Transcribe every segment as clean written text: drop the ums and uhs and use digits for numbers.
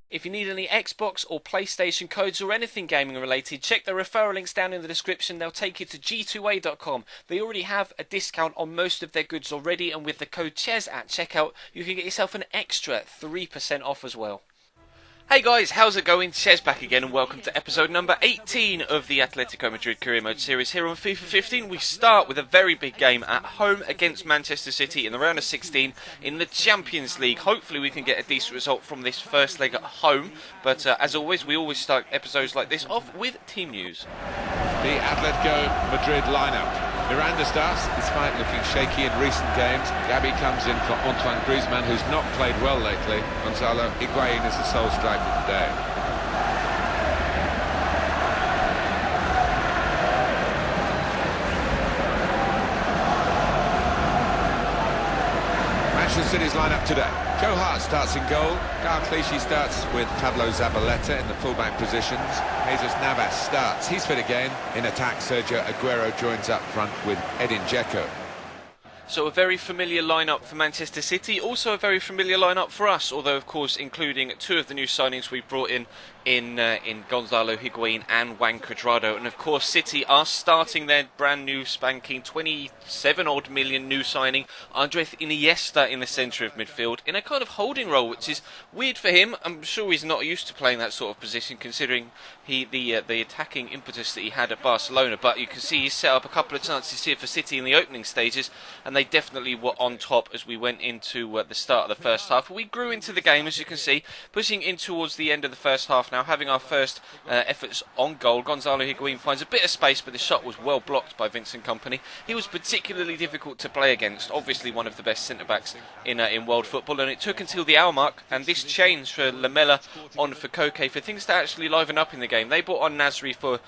If you need any Xbox or PlayStation codes or anything gaming related, check the referral links down in the description. They'll take you to g2a.com. They already have a discount on most of their goods already, and with the code CHES at checkout, you can get yourself an extra 3% off as well. Hey guys, how's it going? Chez back again, and welcome to episode number 18 of the Atletico Madrid Career Mode series here on FIFA 15. We start with a very big game at home against Manchester City in the round of 16 in the Champions League. Hopefully we can get a decent result from this first leg at home, but as always, we always start episodes like this off with team news. The Atletico Madrid lineup. Miranda starts, despite looking shaky in recent games. Gabi comes in for Antoine Griezmann, who's not played well lately. Gonzalo Higuain is the sole striker today. Manchester City's lineup today. Joe Hart starts in goal. Gael Clichy starts with Pablo Zabaleta in the fullback positions. Jesus Navas starts. He's fit again. In attack, Sergio Aguero joins up front with Edin Dzeko. So a very familiar lineup for Manchester City, also a very familiar lineup for us, although of course including two of the new signings we brought in Gonzalo Higuain and Juan Cuadrado. And of course City are starting their brand new spanking 27-odd million new signing Andres Iniesta in the centre of midfield in a kind of holding role, which is weird for him. I'm sure he's not used to playing that sort of position, considering the attacking impetus that he had at Barcelona. But you can see he set up a couple of chances here for City in the opening stages, and they definitely were on top as we went into the start of the first half. We grew into the game, as you can see, pushing in towards the end of the first half now, having our first efforts on goal. Gonzalo Higuain finds a bit of space, but the shot was well blocked by Vincent Kompany. He was particularly difficult to play against, obviously one of the best centre-backs in world football, and it took until the hour mark, and this change for Lamela on for Koke, for things to actually liven up in the game. They brought on Nasri for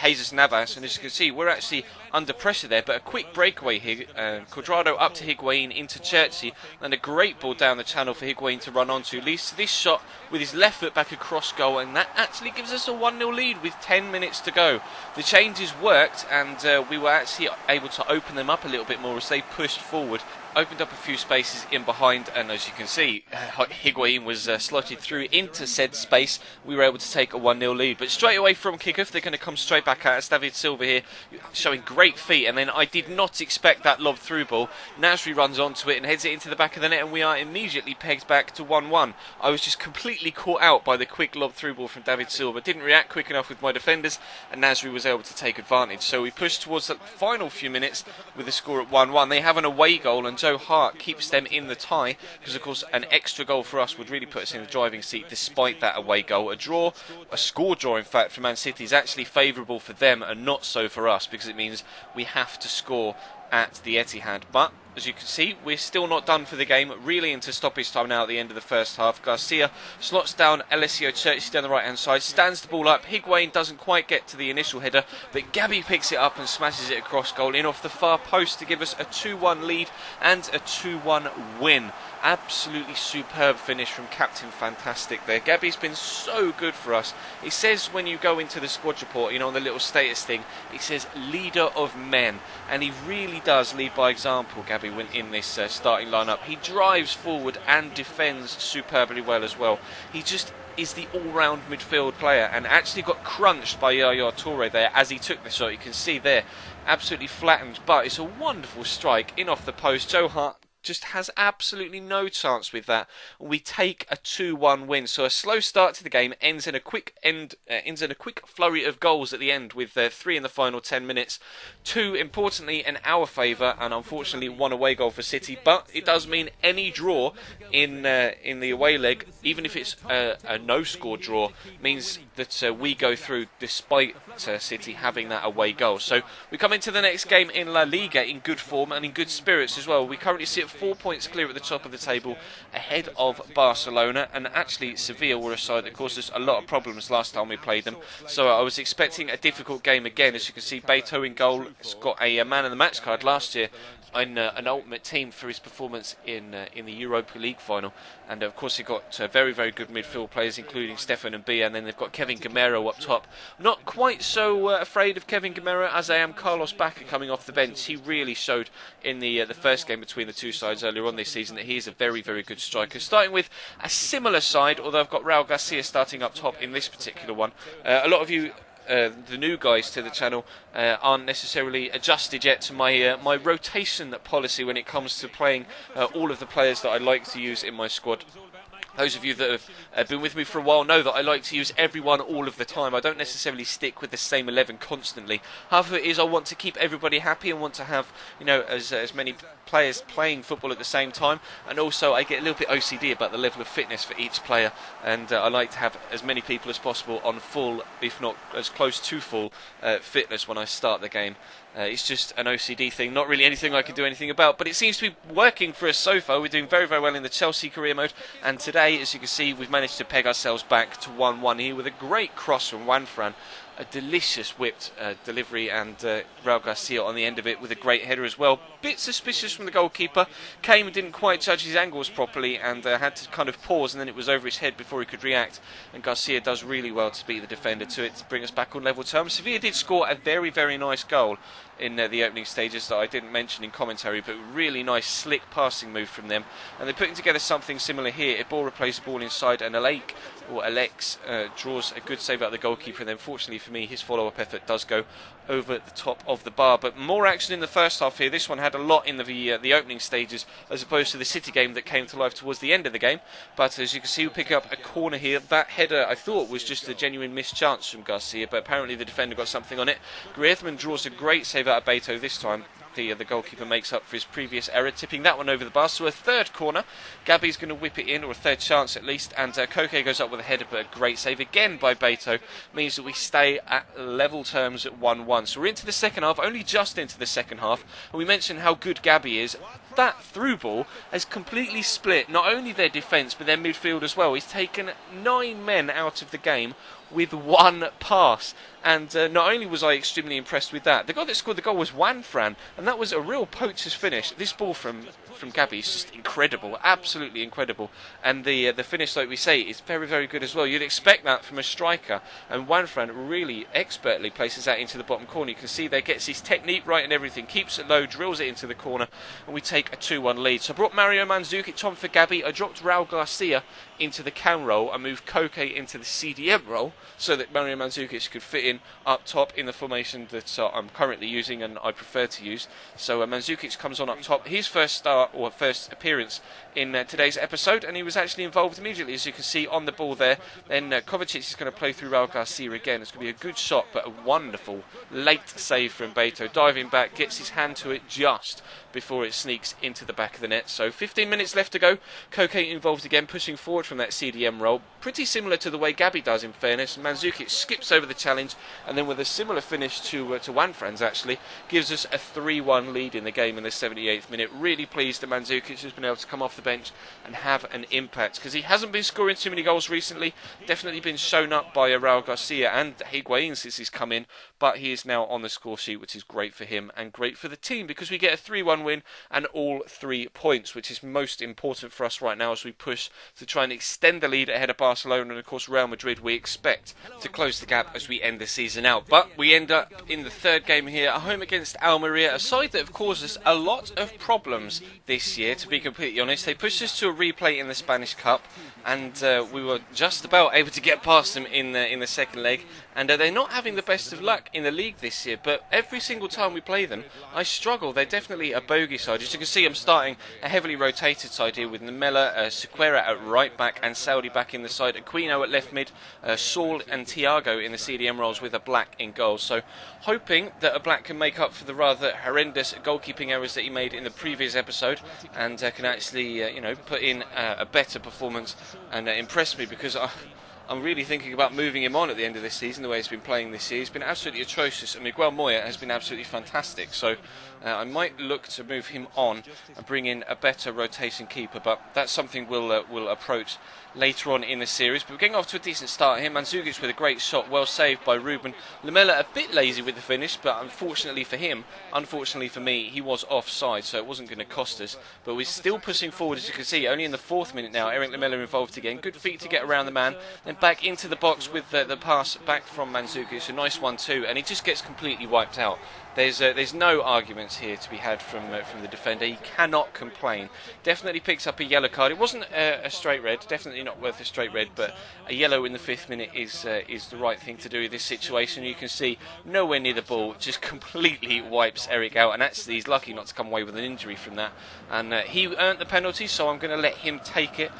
Jesus Navas, and as you can see, we're actually under pressure there, but a quick breakaway here. Cuadrado up to Higuain into Churchy, and a great ball down the channel for Higuain to run onto. Leads to this shot with his left foot back across goal, and that actually gives us a 1-0 lead with 10 minutes to go. The changes worked, and we were actually able to open them up a little bit more as they pushed forward. Opened up a few spaces in behind, and as you can see, Higuain was slotted through into said space. We were able to take a 1-0 lead, but straight away from kickoff they're going to come straight back at us. David Silva here showing great feet, and then I did not expect that lob through ball. Nasri runs onto it and heads it into the back of the net, and we are immediately pegged back to 1-1. I was just completely caught out by the quick lob through ball from David Silva. Didn't react quick enough with my defenders, and Nasri was able to take advantage. So we pushed towards the final few minutes with the score at 1-1. They have an away goal, and Joe Hart keeps them in the tie, because of course an extra goal for us would really put us in the driving seat despite that away goal. A score draw in fact for Man City is actually favourable for them and not so for us, because it means we have to score at the Etihad. But as you can see, we're still not done for the game, really into stoppage time now at the end of the first half. Garcia slots down Alessio Churchy down the right hand side, stands the ball up. Higuain doesn't quite get to the initial header, but Gabi picks it up and smashes it across goal in off the far post to give us a 2-1 lead and a 2-1 win. Absolutely superb finish from Captain Fantastic there. Gabi's been so good for us. It says when you go into the squad report, you know, on the little status thing, it says leader of men, and he really does lead by example, Gabi, when in this starting lineup. He drives forward and defends superbly well as well. He just is the all-round midfield player, and actually got crunched by Yaya Toure there as he took the shot. You can see there, absolutely flattened, but it's a wonderful strike in off the post. Joe Hart just has absolutely no chance with that. We take a 2-1 win. So a slow start to the game ends in a quick flurry of goals at the end, with 3 in the final 10 minutes. 2, importantly, in our favour, and unfortunately 1 away goal for City. But it does mean any draw in the away leg, even if it's a no-score draw, means that we go through despite City having that away goal. So we come into the next game in La Liga in good form and in good spirits as well. We currently sit 4 points clear at the top of the table, ahead of Barcelona, and actually Sevilla were a side that caused us a lot of problems last time we played them. So I was expecting a difficult game again. As you can see, Beto in goal has got a man of the match card last year in an ultimate team for his performance in the Europa League final. And of course, they've got very, very good midfield players, including Stefan and Bia, and then they've got Kevin Gamero up top. Not quite so afraid of Kevin Gamero as I am Carlos Bacca coming off the bench. He really showed in the first game between the two sides sides earlier on this season that he is a very, very good striker. Starting with a similar side, although I've got Raul Garcia starting up top in this particular one. A lot of you, the new guys to the channel, aren't necessarily adjusted yet to my rotation policy when it comes to playing all of the players that I like to use in my squad. Those of you that have been with me for a while know that I like to use everyone all of the time. I don't necessarily stick with the same 11 constantly. Half of it is I want to keep everybody happy and want to have, you know, as many players playing football at the same time, and also I get a little bit OCD about the level of fitness for each player, and I like to have as many people as possible on full, if not as close to full, fitness when I start the game. It's just an OCD thing, not really anything I can do anything about, but it seems to be working for us so far. We're doing very, very well in the Chelsea career mode, and today, as you can see, we've managed to peg ourselves back to 1-1 here with a great cross from Juanfran. A delicious whipped delivery, and Raul Garcia on the end of it with a great header as well. Bit suspicious from the goalkeeper. Came and didn't quite judge his angles properly, and had to kind of pause, and then it was over his head before he could react. And Garcia does really well to beat the defender to it, to bring us back on level terms. Sevilla did score a very, very nice goal in the opening stages that I didn't mention in commentary, but really nice slick passing move from them, and they're putting together something similar here. Ebora plays the ball inside, and Alex draws a good save out of the goalkeeper, and then fortunately for me his follow-up effort does go over the top of the bar. But more action in the first half here. This one had a lot in the opening stages, as opposed to the City game that came to life towards the end of the game. But as you can see, we pick up a corner here. That header I thought was just a genuine missed chance from Garcia, but apparently the defender got something on it. Griezmann draws a great save out of Beto this time. The goalkeeper makes up for his previous error, tipping that one over the bar. So a third corner. Gabby's going to whip it in, or a third chance at least, and Koke goes up with a header, but a great save again by Beto means that we stay at level terms at 1-1. So we're into the second half, only just into the second half, and we mentioned how good Gabby is. That through ball has completely split not only their defence but their midfield as well. He's taken 9 men out of the game with one pass, and not only was I extremely impressed with that, the guy that scored the goal was Juanfran, and that was a real poacher's finish. This ball from Gabby is just incredible, absolutely incredible, and the finish, like we say, is very, very good as well. You'd expect that from a striker, and Juanfran really expertly places that into the bottom corner. You can see there, gets his technique right and everything, keeps it low, drills it into the corner, and we take a 2-1 lead. So I brought Mario Mandzukic on for Gabby. I dropped Raul Garcia into the cam role and moved Koke into the CDM role, so that Mario Mandzukic could fit in up top in the formation that I'm currently using and I prefer to use. So Mandzukic comes on up top. His first start, or first appearance in today's episode, and he was actually involved immediately, as you can see on the ball there. Then Kovacic is going to play through Raul Garcia again. It's going to be a good shot, but a wonderful late save from Beto. Diving back, gets his hand to it just before it sneaks into the back of the net. So 15 minutes left to go. Koke involved again, pushing forward from that CDM role. Pretty similar to the way Gabby does, in fairness. Mandzukic skips over the challenge, and then with a similar finish to Juanfran's actually, gives us a 3-1 lead in the game in the 78th minute. Really pleased that Mandzukic has been able to come off the bench and have an impact, because he hasn't been scoring too many goals recently. Definitely been shown up by Raul Garcia and Higuain since he's come in, but he is now on the score sheet, which is great for him and great for the team, because we get a 3-1 win and all 3 points, which is most important for us right now as we push to try and extend the lead ahead of Barcelona and of course Real Madrid. We expect to close the gap as we end the season out, but we end up in the third game here at home against Almeria, a side that have caused us a lot of problems this year, to be completely honest. They pushed us to a replay in the Spanish Cup, and we were just about able to get past them in the second leg, and they're not having the best of luck in the league this year, but every single time we play them I struggle. They're definitely a bogey side. As you can see, I'm starting a heavily rotated side here with Namela, Sequeira at right back and Saudi back in the side, Aquino at left mid, Saul and Thiago in the CDM roles with a Black in goal. So hoping that a Black can make up for the rather horrendous goalkeeping errors that he made in the previous episode, and can actually put in a better performance and impress me, because I'm really thinking about moving him on at the end of this season. The way he's been playing this year, he's been absolutely atrocious, and Miguel Moya has been absolutely fantastic. So I might look to move him on and bring in a better rotation keeper, but that's something we'll approach later on in the series. But we're getting off to a decent start here. Mandzukic with a great shot, well saved by Ruben. Lamela a bit lazy with the finish, but unfortunately for him, unfortunately for me, he was offside, so it wasn't going to cost us. But we're still pushing forward, as you can see, only in the 4th minute now. Eric Lamela involved again. Good feet to get around the man, then back into the box with the pass back from Mandzukic. It's a nice 1-2, and he just gets completely wiped out. There's no arguments here to be had from the defender. He cannot complain. Definitely picks up a yellow card. It wasn't a straight red, definitely not worth a straight red, but a yellow in the 5th minute is the right thing to do in this situation. You can see nowhere near the ball, just completely wipes Eric out, and actually he's lucky not to come away with an injury from that. And he earned the penalty, so I'm going to let him take it,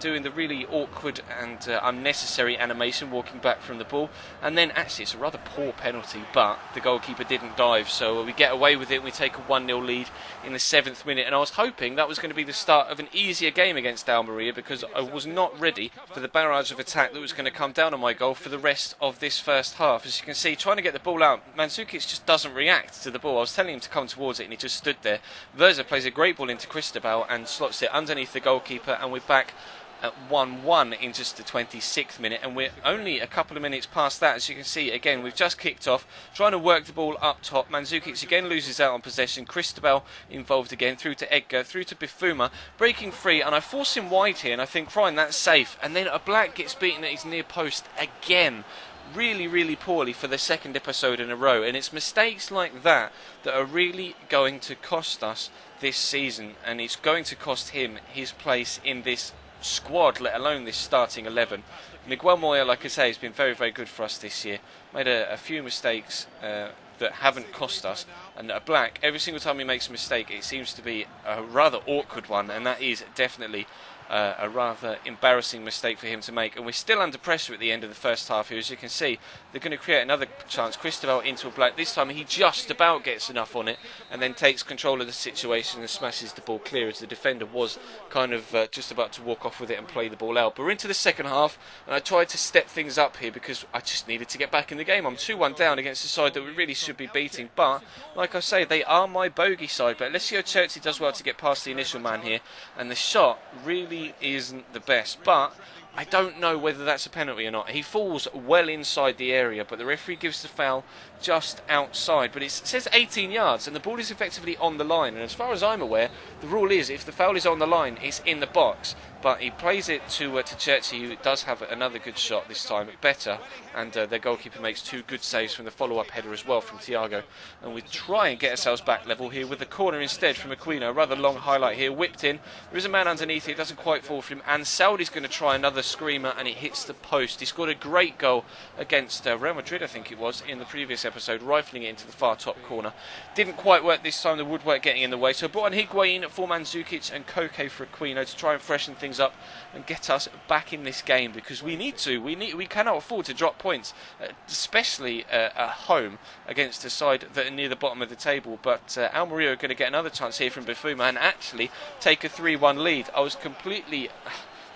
doing the really awkward and unnecessary animation walking back from the ball. And then actually it's a rather poor penalty, but the goalkeeper didn't dive, so we get away with it and we take a 1-0 lead in the 7th minute. And I was hoping that was going to be the start of an easier game against Almeria, because I was not ready for the barrage of attack that was going to come down on my goal for the rest of this first half. As you can see, trying to get the ball out, Mandzukic just doesn't react to the ball. I was telling him to come towards it and he just stood there. Verza plays a great ball into Cristobal and slots it underneath the goalkeeper, and we're back at 1-1 in just the 26th minute, and we're only a couple of minutes past that. As you can see, again, we've just kicked off, trying to work the ball up top. Mandzukic again loses out on possession. Cristobal involved again, through to Edgar, through to Bifuma, breaking free, and I force him wide here, and I think, fine, that's safe. And then a black gets beaten at his near post again. Really, really poorly for the 2nd episode in a row, and it's mistakes like that that are really going to cost us this season, and it's going to cost him his place in this squad, let alone this starting 11. Miguel Moya, like I say, has been very, very good for us this year. Made a few mistakes that haven't cost us, and Black, every single time he makes a mistake, it seems to be a rather awkward one, and that is definitely a rather embarrassing mistake for him to make. And we're still under pressure at the end of the first half here. As you can see, they're going to create another chance. Cristobal into a Black. This time he just about gets enough on it and then takes control of the situation and smashes the ball clear, as the defender was kind of just about to walk off with it and play the ball out. But we're into the second half, and I tried to step things up here because I just needed to get back in the game. I'm 2-1 down against a side that we really should be beating, but like I say, they are my bogey side. But Alessio Cerci does well to get past the initial man here, and the shot really isn't the best, but I don't know whether that's a penalty or not. He falls well inside the area, but the referee gives the foul just outside. But it says 18 yards, and the ball is effectively on the line. And as far as I'm aware, the rule is if the foul is on the line, it's in the box. But he plays it to Cerci, who does have another good shot this time, better. And their goalkeeper makes 2 good saves from the follow-up header as well from Thiago. And we try and get ourselves back level here with the corner instead from Aquino. A rather long highlight here, whipped in. There is a man underneath it, it doesn't quite fall for him. And Saudi's going to try another screamer, and it hits the post. He scored a great goal against Real Madrid, I think it was, in the previous episode, rifling it into the far top corner. Didn't quite work this time, the woodwork getting in the way. So brought on Higuain for Mandzukic and Koke for Aquino to try and freshen things up and get us back in this game, because we need to. We cannot afford to drop points, especially at home against a side that are near the bottom of the table. But Almeria are going to get another chance here from Bifuma and actually take a 3-1 lead. I was completely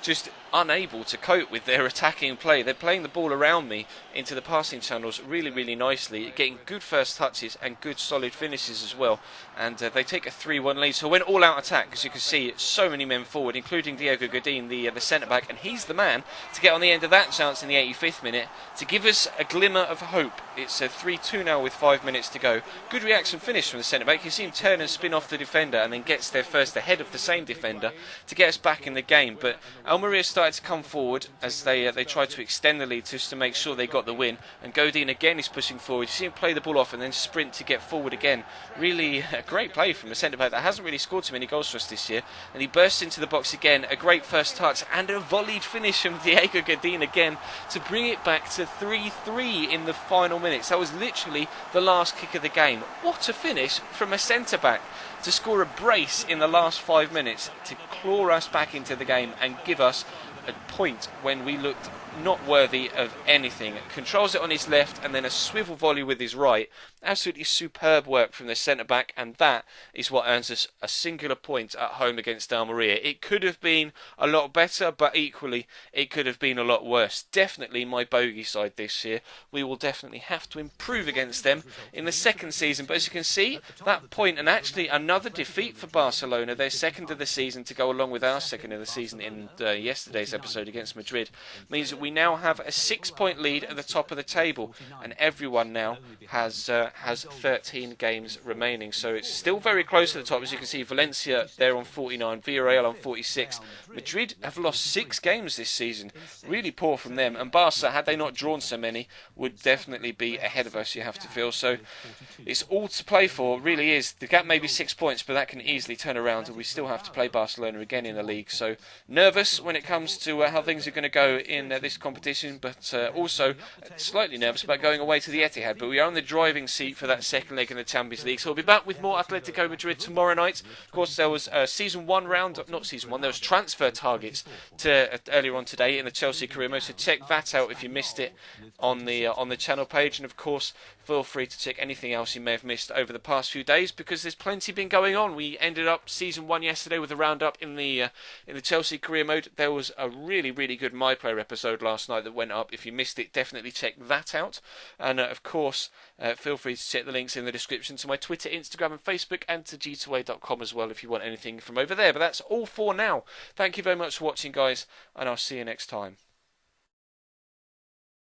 just unable to cope with their attacking play. They're playing the ball around me into the passing channels really, really nicely, getting good first touches and good solid finishes as well. And they take a 3-1 lead. So went all out attack, as you can see, so many men forward, including Diego Godin, the centre back, and he's the man to get on the end of that chance in the 85th minute to give us a glimmer of hope. It's a 3-2 now with 5 minutes to go. Good reaction finish from the centre back. You see him turn and spin off the defender and then gets there first ahead of the same defender to get us back in the game. But Almeria started to come forward as they tried to extend the lead just to make sure they got the win. And Godin again is pushing forward. You see him play the ball off and then sprint to get forward again. Really a great play from a centre-back that hasn't really scored too many goals for us this year. And he bursts into the box again. A great first touch and a volleyed finish from Diego Godin again to bring it back to 3-3 in the final minutes. That was literally the last kick of the game. What a finish from a centre-back to score a brace in the last 5 minutes to claw us back into the game and give us a point when we looked not worthy of anything. Controls it on his left and then a swivel volley with his right. Absolutely superb work from the centre-back, and that is what earns us a singular point at home against Almeria. It could have been a lot better, but equally it could have been a lot worse. Definitely my bogey side this year. We will definitely have to improve against them in the second season, but as you can see, that point and actually another defeat for Barcelona, their second of the season, to go along with our second of the season in yesterday's episode against Madrid, means that we now have a 6-point lead at the top of the table, and everyone now has 13 games remaining. So it's still very close to the top. As you can see, Valencia, they're on 49, Villarreal on 46. Madrid have lost 6 games this season. Really poor from them. And Barca, had they not drawn so many, would definitely be ahead of us, you have to feel. So it's all to play for, really is. The gap may be 6 points, but that can easily turn around, and we still have to play Barcelona again in the league. So nervous when it comes to how things are going to go in this competition, but also slightly nervous about going away to the Etihad. But we are on the driving seat for that second leg in the Champions League. So we'll be back with more Atletico Madrid tomorrow night. Of course, there was season 1 round, not season 1, there was transfer targets earlier on today in the Chelsea career mode. So check that out if you missed it on the channel page. And of course, feel free to check anything else you may have missed over the past few days, because there's plenty been going on. We ended up season 1 yesterday with a roundup in the Chelsea career mode. There was a really good My Player episode last night that went up. If you missed it, definitely check that out. And of course, feel free to check the links in the description to my Twitter, Instagram and Facebook, and to g2a.com as well if you want anything from over there. But that's all for now. Thank you very much for watching, guys, and I'll see you next time.